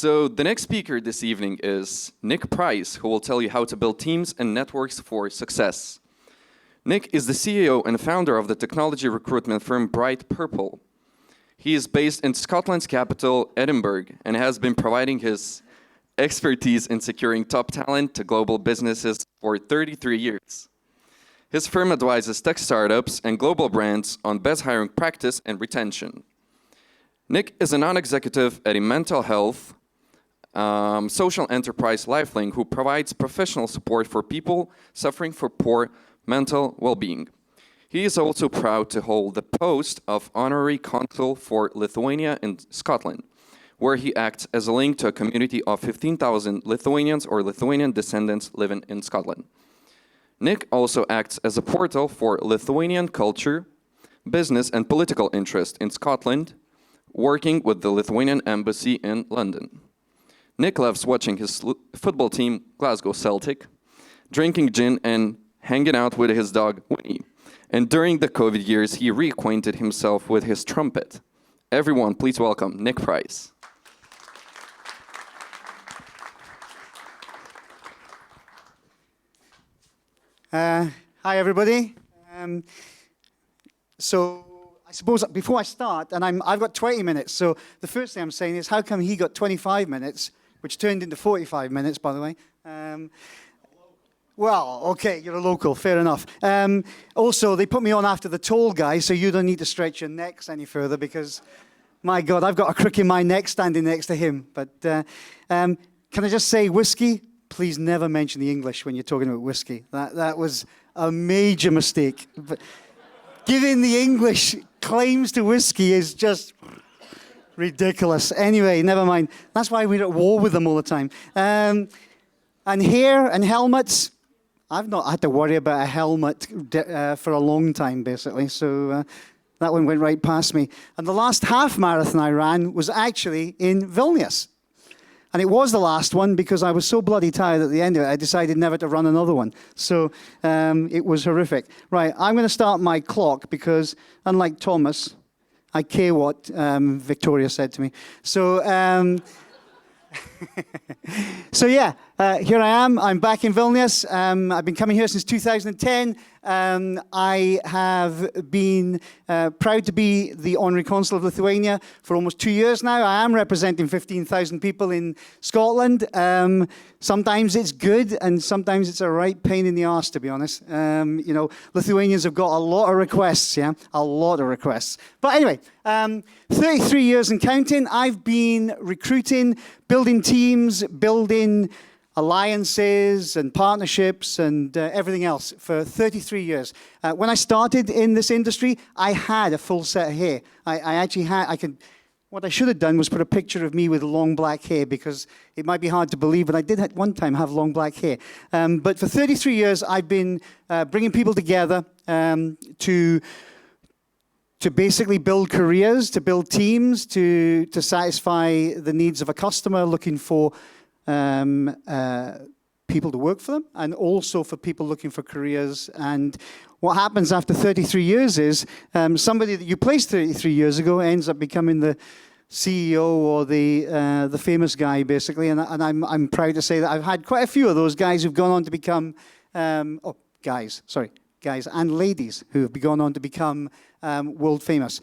So the next speaker this evening is Nick Price, who will tell you how to build teams and networks for success. Nick is the CEO and founder of the technology recruitment firm Bright Purple. He is based in Scotland's capital, Edinburgh, and has been providing his expertise in securing top talent to global businesses for 33 years. His firm advises tech startups and global brands on best hiring practice and retention. Nick is a non-executive at a mental health social enterprise Lifelink who provides professional support for people suffering from poor mental well-being. He is also proud to hold the post of honorary consul for Lithuania in Scotland, where he acts as a link to a community of 15,000 Lithuanians or Lithuanian descendants living in Scotland. Nick also acts as a portal for Lithuanian culture, business, and political interest in Scotland, working with the Lithuanian embassy in London. Nick loves watching his football team, Glasgow Celtic, drinking gin and hanging out with his dog, Winnie. And during the COVID years, he reacquainted himself with his trumpet. Everyone, please welcome Nick Price. Hi, everybody. So I suppose before I start, and I've got 20 minutes, so the first thing I'm saying is how come he got 25 minutes, which turned into 45 minutes, by the way. Well, okay, you're a local, fair enough. Also, they put me on after the tall guy, so you don't need to stretch your necks any further because, my God, I've got a crook in my neck standing next to him. But can I just say, whiskey? Please never mention the English when you're talking about whiskey. That was a major mistake. But giving the English claims to whiskey is just ridiculous. Anyway, never mind. That's why we're at war with them all the time. And hair and helmets. I've not had to worry about a helmet for a long time, basically. So that one went right past me. And the last half marathon I ran was actually in Vilnius. And it was the last one because I was so bloody tired at the end of it, I decided never to run another one. So it was horrific. Right, I'm going to start my clock because, unlike Thomas, I care what Victoria said to me. So, here I am. I'm back in Vilnius. I've been coming here since 2010. I have been proud to be the Honorary Consul of Lithuania for almost 2 years now. I am representing 15,000 people in Scotland. Sometimes it's good, and sometimes it's a right pain in the arse, to be honest. You know, Lithuanians have got a lot of requests, yeah? A lot of requests. But anyway, 33 years and counting. I've been recruiting, building teams, building alliances and partnerships and everything else for 33 years. When I started in this industry, I had a full set of hair. I actually had, what I should have done was put a picture of me with long black hair because it might be hard to believe, but I did at one time have long black hair. But for 33 years, I've been bringing people together to basically build careers, to build teams, to satisfy the needs of a customer looking for people to work for them, and also for people looking for careers. And what happens after 33 years is somebody that you placed 33 years ago ends up becoming the CEO or the famous guy, basically. And I'm proud to say that I've had quite a few of those guys who've gone on to become guys and ladies who have gone on to become world famous.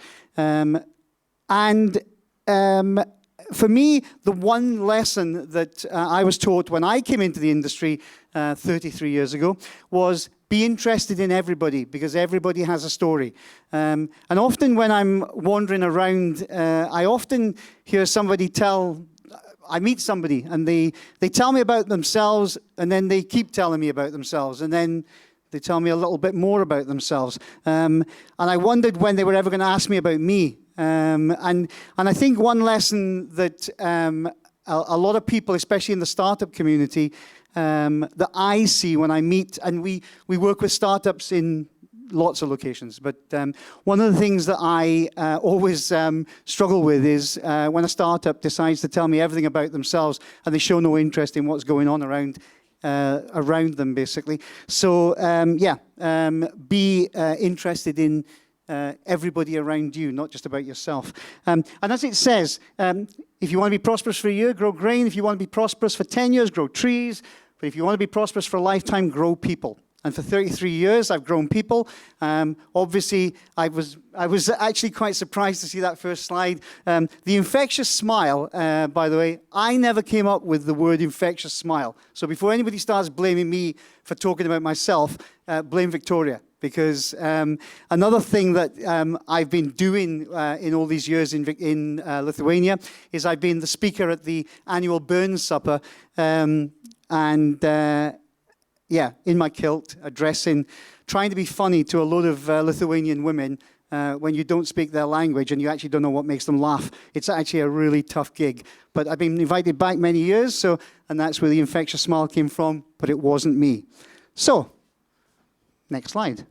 For me, the one lesson that I was taught when I came into the industry 33 years ago was be interested in everybody, because everybody has a story. And often when I'm wandering around, I often hear somebody I meet somebody and they tell me about themselves, and then they keep telling me about themselves, and then they tell me a little bit more about themselves. And I wondered when they were ever going to ask me about me. And I think one lesson that a lot of people, especially in the startup community, that I see when I meet, and we work with startups in lots of locations, but one of the things that I always struggle with is when a startup decides to tell me everything about themselves and they show no interest in what's going on around them, basically. So, be interested in everybody around you, not just about yourself. And as it says, if you want to be prosperous for a year, grow grain. If you want to be prosperous for 10 years, grow trees. But if you want to be prosperous for a lifetime, grow people. And for 33 years, I've grown people. Obviously, I was actually quite surprised to see that first slide. The infectious smile, by the way, I never came up with the word infectious smile. So before anybody starts blaming me for talking about myself, blame Victoria. Because another thing that I've been doing in all these years in Lithuania is I've been the speaker at the annual Burns Supper. Yeah, in my kilt, addressing, trying to be funny to a load of Lithuanian women when you don't speak their language and you actually don't know what makes them laugh. It's actually a really tough gig. But I've been invited back many years, and that's where the infectious smile came from, but it wasn't me. So, next slide.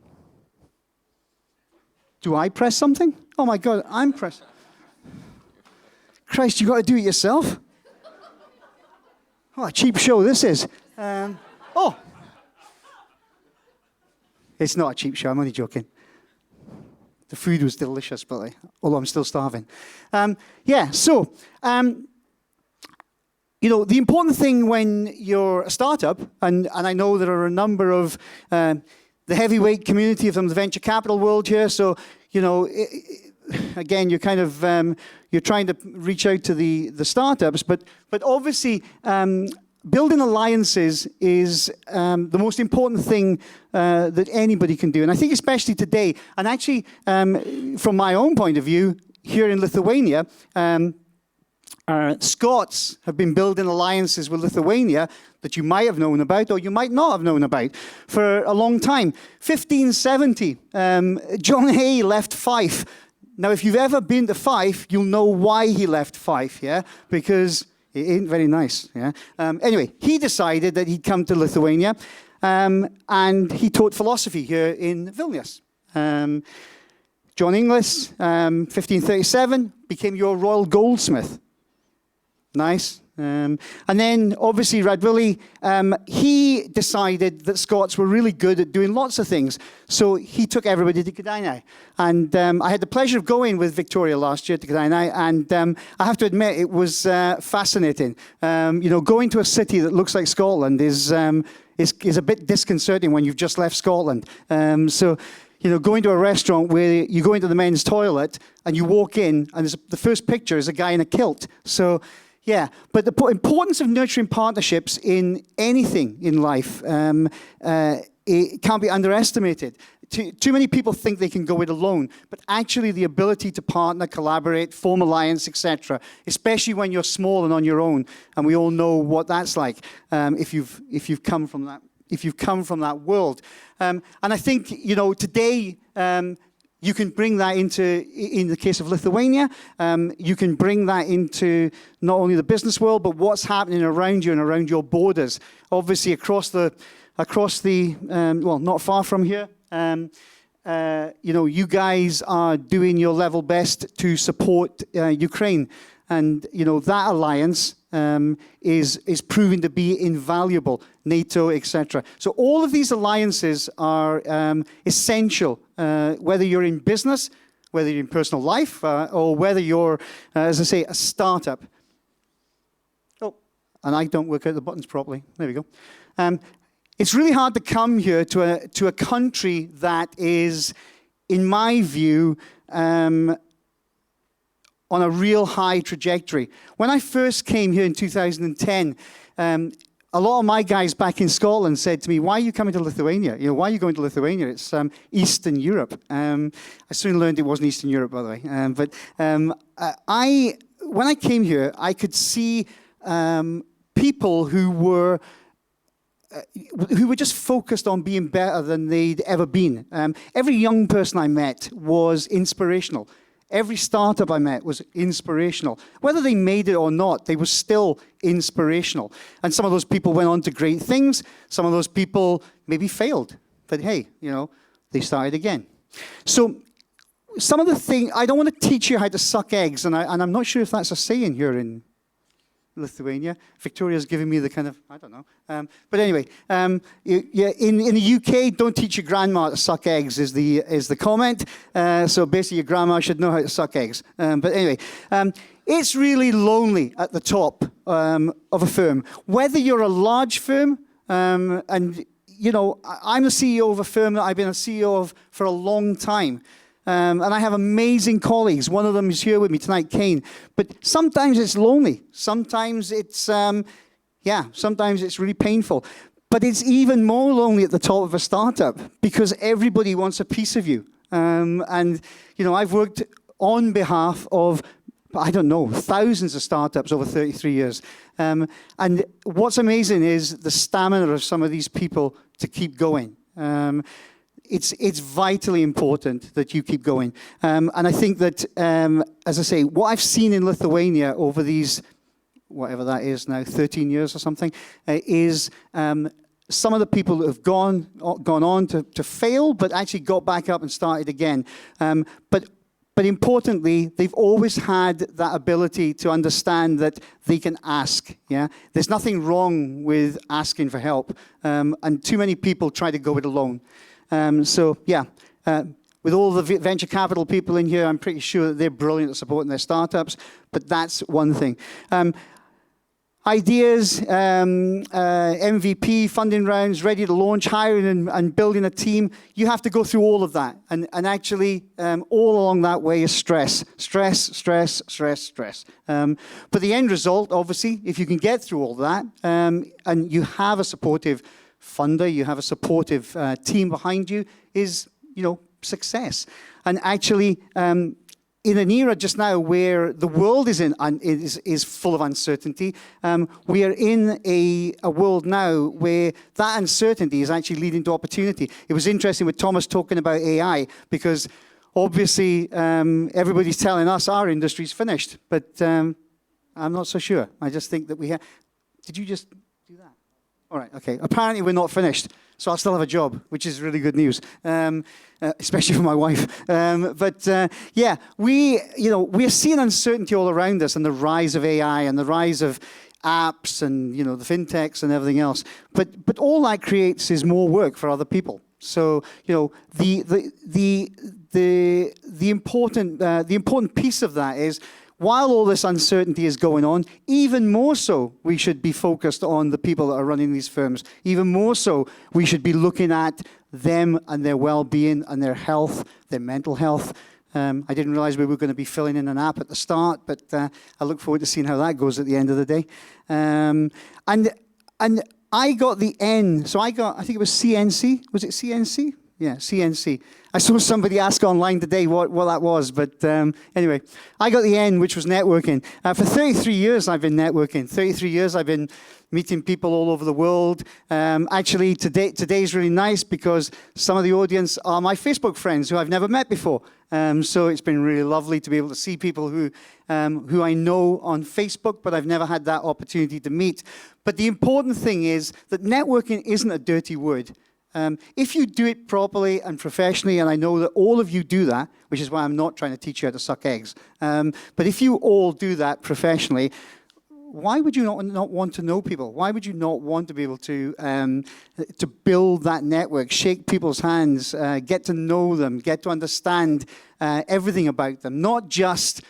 Do I press something? Oh my God, I'm pressing. Christ, you got to do it yourself? Oh, a cheap show this is. Oh. It's not a cheap show, I'm only joking. The food was delicious, but although I'm still starving. The important thing when you're a startup, and I know there are a number of the heavyweight community from the venture capital world here, so, again, you're kind of, you're trying to reach out to the startups, but obviously, building alliances is the most important thing that anybody can do. And I think especially today, and actually from my own point of view, here in Lithuania, Scots have been building alliances with Lithuania that you might have known about or you might not have known about for a long time. 1570, John Hay left Fife. Now, if you've ever been to Fife, you'll know why he left Fife, yeah? Because it ain't very nice, yeah? Anyway, he decided that he'd come to Lithuania, and he taught philosophy here in Vilnius. John Inglis, 1537, became your royal goldsmith. Nice. And then, obviously, Radvili, he decided that Scots were really good at doing lots of things. So he took everybody to Kėdainiai. And I had the pleasure of going with Victoria last year to Kėdainiai. And I have to admit, it was fascinating. Going to a city that looks like Scotland is a bit disconcerting when you've just left Scotland. Going to a restaurant where you go into the men's toilet and you walk in, and the first picture is a guy in a kilt. So, yeah, but the importance of nurturing partnerships in anything in life, it can't be underestimated. Too many people think they can go it alone, but actually the ability to partner, collaborate, form alliance, etc., especially when you're small and on your own, and we all know what that's like if you've come from that world. And I think today. You can bring that in the case of Lithuania, you can bring that into not only the business world, but what's happening around you and around your borders. Obviously, across the not far from here, you guys are doing your level best to support Ukraine. And, that alliance is proving to be invaluable, NATO, etc. So all of these alliances are essential, whether you're in business, whether you're in personal life, or whether you're, as I say, a startup. Oh, and I don't work out the buttons properly. There we go. It's really hard to come here to a country that is, in my view, on a real high trajectory. When I first came here in 2010, a lot of my guys back in Scotland said to me, "Why are you coming to Lithuania? Why are you going to Lithuania? It's Eastern Europe." I soon learned it wasn't Eastern Europe, by the way. When I came here, I could see people who were just focused on being better than they'd ever been. Every young person I met was inspirational. Every startup I met was inspirational. Whether they made it or not, they were still inspirational. And some of those people went on to great things. Some of those people maybe failed. But hey, they started again. So some of the things, I don't want to teach you how to suck eggs, and I'm not sure if that's a saying here in Lithuania. Victoria's giving me the kind of, I don't know. But anyway, in the UK, don't teach your grandma to suck eggs is the comment. So basically, your grandma should know how to suck eggs. But anyway, it's really lonely at the top of a firm. Whether you're a large firm, and you know, I'm the CEO of a firm that I've been a CEO of for a long time. And I have amazing colleagues. One of them is here with me tonight, Kane. But sometimes it's lonely. Sometimes it's, sometimes it's really painful. But it's even more lonely at the top of a startup because everybody wants a piece of you. And, you know, I've worked on behalf of, I don't know, thousands of startups over 33 years. And what's amazing is the stamina of some of these people to keep going. It's vitally important that you keep going. And I think that, as I say, what I've seen in Lithuania over these, whatever that is now, 13 years or something, is some of the people that have gone on to fail, but actually got back up and started again. But importantly, they've always had that ability to understand that they can ask. Yeah, there's nothing wrong with asking for help, and too many people try to go it alone. With all the venture capital people in here, I'm pretty sure that they're brilliant at supporting their startups, but that's one thing. Ideas, MVP, funding rounds, ready to launch, hiring and building a team, you have to go through all of that. And actually, all along that way is stress. But the end result, obviously, if you can get through all that, and you have a supportive funder, you have a supportive team behind you, is, you know, success. And actually, in an era just now where the world is full of uncertainty, we are in a world now where that uncertainty is actually leading to opportunity. It was interesting with Thomas talking about AI, because obviously everybody's telling us our industry's finished, but I'm not so sure. I just think that we have... Did you just do that? All right, okay. Apparently we're not finished, so I'll still have a job, which is really good news, especially for my wife. We're seeing uncertainty all around us, and the rise of AI and the rise of apps and, you know, the fintechs and everything else. But all that creates is more work for other people. So, you know, the important piece of that is, while all this uncertainty is going on, even more so, we should be focused on the people that are running these firms. Even more so, we should be looking at them and their well-being and their health, their mental health. I didn't realize we were going to be filling in an app at the start, but I look forward to seeing how that goes at the end of the day. And I got the N, so I think it was CNC. Was it CNC? Yeah, CNC. I saw somebody ask online today what that was, but anyway, I got the N, which was networking. For 33 years, I've been networking. 33 years, I've been meeting people all over the world. Actually, today's really nice because some of the audience are my Facebook friends who I've never met before. So it's been really lovely to be able to see people who I know on Facebook, but I've never had that opportunity to meet. But the important thing is that networking isn't a dirty word. If you do it properly and professionally, and I know that all of you do that, which is why I'm not trying to teach you how to suck eggs, but if you all do that professionally, why would you not want to know people? Why would you not want to be able to build that network, shake people's hands, get to know them, get to understand everything about them, not just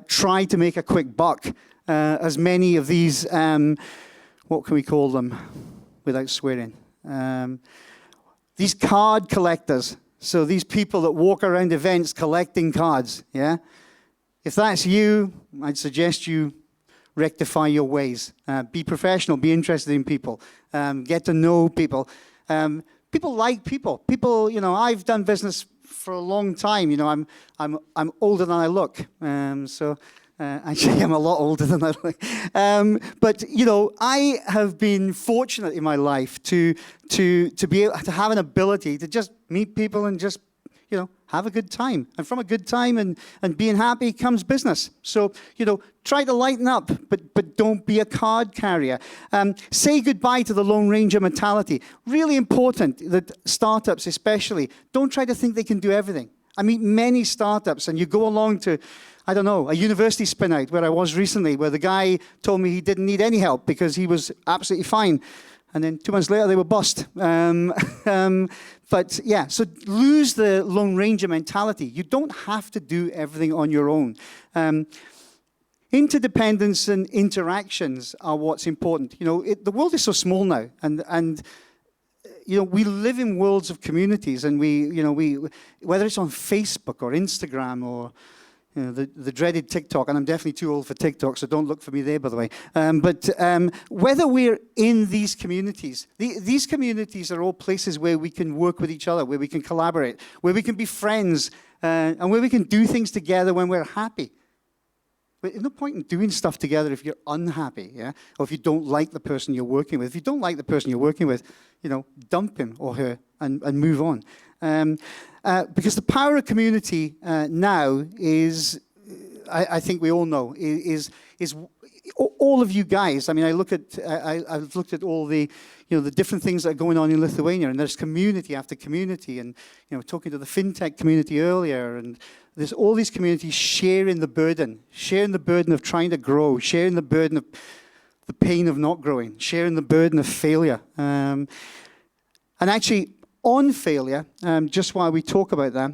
try to make a quick buck, as many of these, what can we call them without swearing? These card collectors, so these people that walk around events collecting cards, yeah? If that's you, I'd suggest you rectify your ways. Be professional, be interested in people, get to know people. People like people. People, you know, I've done business for a long time. You know, I'm older than I look, actually, I'm a lot older than I look. But you know, I have been fortunate in my life to be able to have an ability to just meet people and just, you know, have a good time. And from a good time and being happy comes business. So, you know, try to lighten up, but don't be a card carrier. Say goodbye to the Lone Ranger mentality. Really important that startups especially don't try to think they can do everything. I meet many startups, and you go along to, I don't know, a university spin out where I was recently, where the guy told me he didn't need any help because he was absolutely fine. And then 2 months later, they were bust. But yeah, so lose the Lone Ranger mentality. You don't have to do everything on your own. Interdependence and interactions are what's important. You know, the world is so small now, and you know, we live in worlds of communities, and we whether it's on Facebook or Instagram or you know, the dreaded TikTok, and I'm definitely too old for TikTok, so don't look for me there, by the way. But whether we're in these communities, these communities are all places where we can work with each other, where we can collaborate, where we can be friends, and where we can do things together when we're happy. But there's no point in doing stuff together if you're unhappy, yeah? Or if you don't like the person you're working with. If you don't like the person you're working with, you know, dump him or her and move on. Because the power of community now is, I think we all know, is all of you guys. I mean, I've looked at all the, you know, the different things that are going on in Lithuania, and there's community after community, and you know, talking to the fintech community earlier, and there's all these communities sharing the burden of trying to grow, sharing the burden of the pain of not growing, sharing the burden of failure. And actually, on failure, just while we talk about that,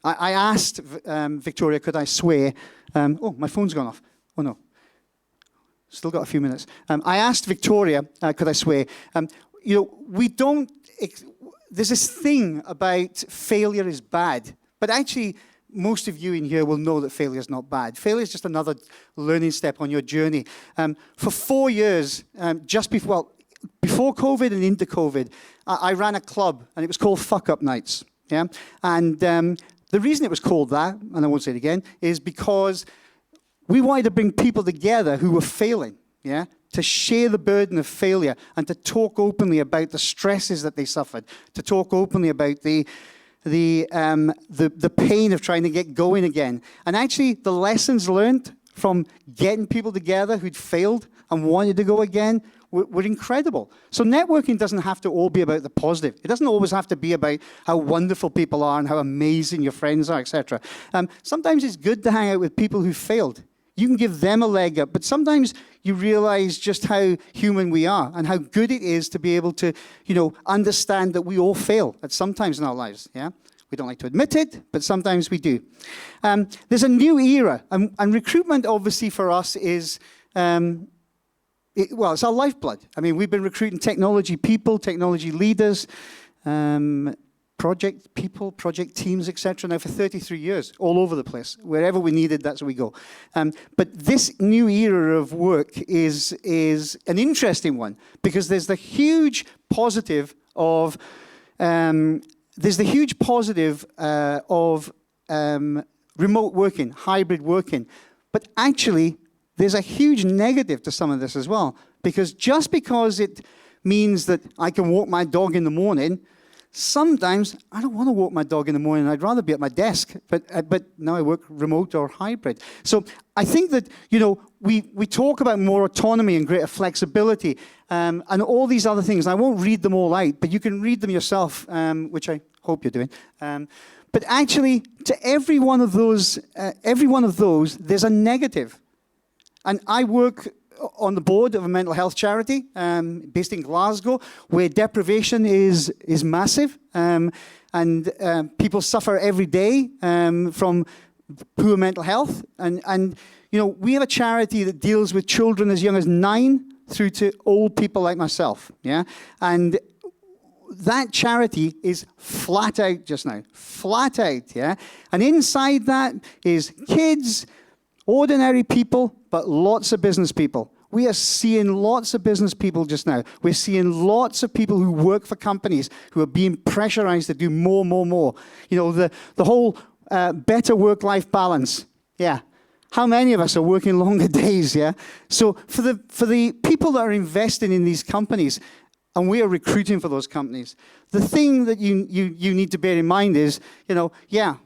I asked Victoria, could I swear? Oh, my phone's gone off. Oh, no. Still got a few minutes. I asked Victoria, could I swear? You know, we don't, there's this thing about failure is bad, but actually, most of you in here will know that failure is not bad. Failure is just another learning step on your journey. For 4 years, just before COVID and into COVID, I ran a club, and it was called Fuck Up Nights. Yeah, and the reason it was called that, and I won't say it again, is because we wanted to bring people together who were failing. Yeah, to share the burden of failure and to talk openly about the stresses that they suffered, to talk openly about the pain of trying to get going again. And actually, the lessons learned from getting people together who'd failed and wanted to go again were incredible. So networking doesn't have to all be about the positive. It doesn't always have to be about how wonderful people are and how amazing your friends are, etc. Sometimes it's good to hang out with people who failed. You can give them a leg up, but sometimes you realize just how human we are and how good it is to be able to, you know, understand that we all fail at some times in our lives, yeah? We don't like to admit it, but sometimes we do. There's a new era, and recruitment obviously for us is, it's our lifeblood. I mean, we've been recruiting technology people, technology leaders, project people, project teams, etc. now for 33 years, all over the place. Wherever we needed, that's where we go. But this new era of work is an interesting one because there's the huge positive of remote working, hybrid working. But actually, there's a huge negative to some of this as well, because just because it means that I can walk my dog in the morning, sometimes I don't want to walk my dog in the morning. I'd rather be at my desk, but now I work remote or hybrid. So I think that, you know, we talk about more autonomy and greater flexibility and all these other things. I won't read them all out, but you can read them yourself, which I hope you're doing. But actually, to every one of those, there's a negative. And I work on the board of a mental health charity based in Glasgow, where deprivation is massive, and people suffer every day from poor mental health. And you know, we have a charity that deals with children as young as 9 through to old people like myself. Yeah, and that charity is flat out just now, flat out. Yeah, and inside that is kids, ordinary people, but lots of business people. We are seeing lots of business people just now. We're seeing lots of people who work for companies who are being pressurized to do more. You know, the whole better work-life balance. Yeah. How many of us are working longer days, yeah? So for the people that are investing in these companies, and we are recruiting for those companies, the thing that you need to bear in mind is, you know, yeah,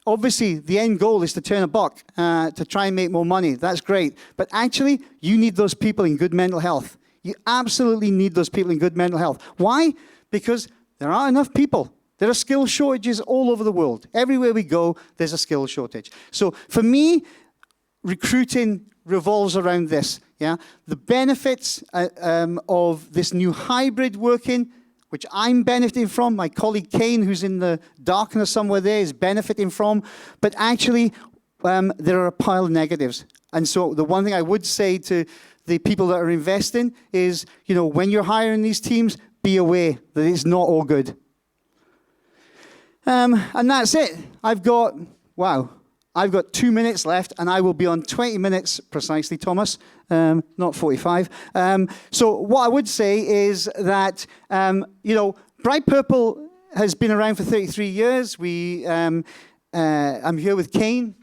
obviously, the end goal is to turn a buck, to try and make more money. That's great. But actually, you need those people in good mental health. You absolutely need those people in good mental health. Why? Because there aren't enough people There are skill shortages all over the world. Everywhere we go, there's a skill shortage. So for me, recruiting revolves around this. Yeah, the benefits of this new hybrid working, which I'm benefiting from. My colleague Kane, who's in the darkness somewhere there, is benefiting from. But actually, there are a pile of negatives. And so the one thing I would say to the people that are investing is, you know, when you're hiring these teams, be aware that it's not all good. And that's it. I've got 2 minutes left, and I will be on 20 minutes precisely, Thomas, not 45. So what I would say is that, you know, Bright Purple has been around for 33 years. I'm here with Kane.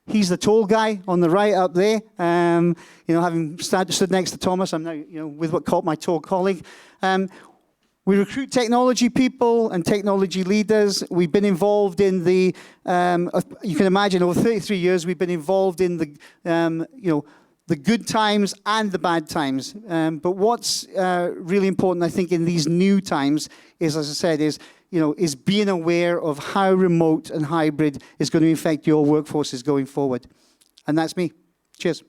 He's the tall guy on the right up there. You know, having stood next to Thomas, I'm now, you know, with what called my tall colleague. We recruit technology people and technology leaders. We've been involved in the, you can imagine, over 33 years, we've been involved in the, you know, the good times and the bad times. But what's really important, I think, in these new times is, as I said, is being aware of how remote and hybrid is going to affect your workforces going forward. And that's me. Cheers.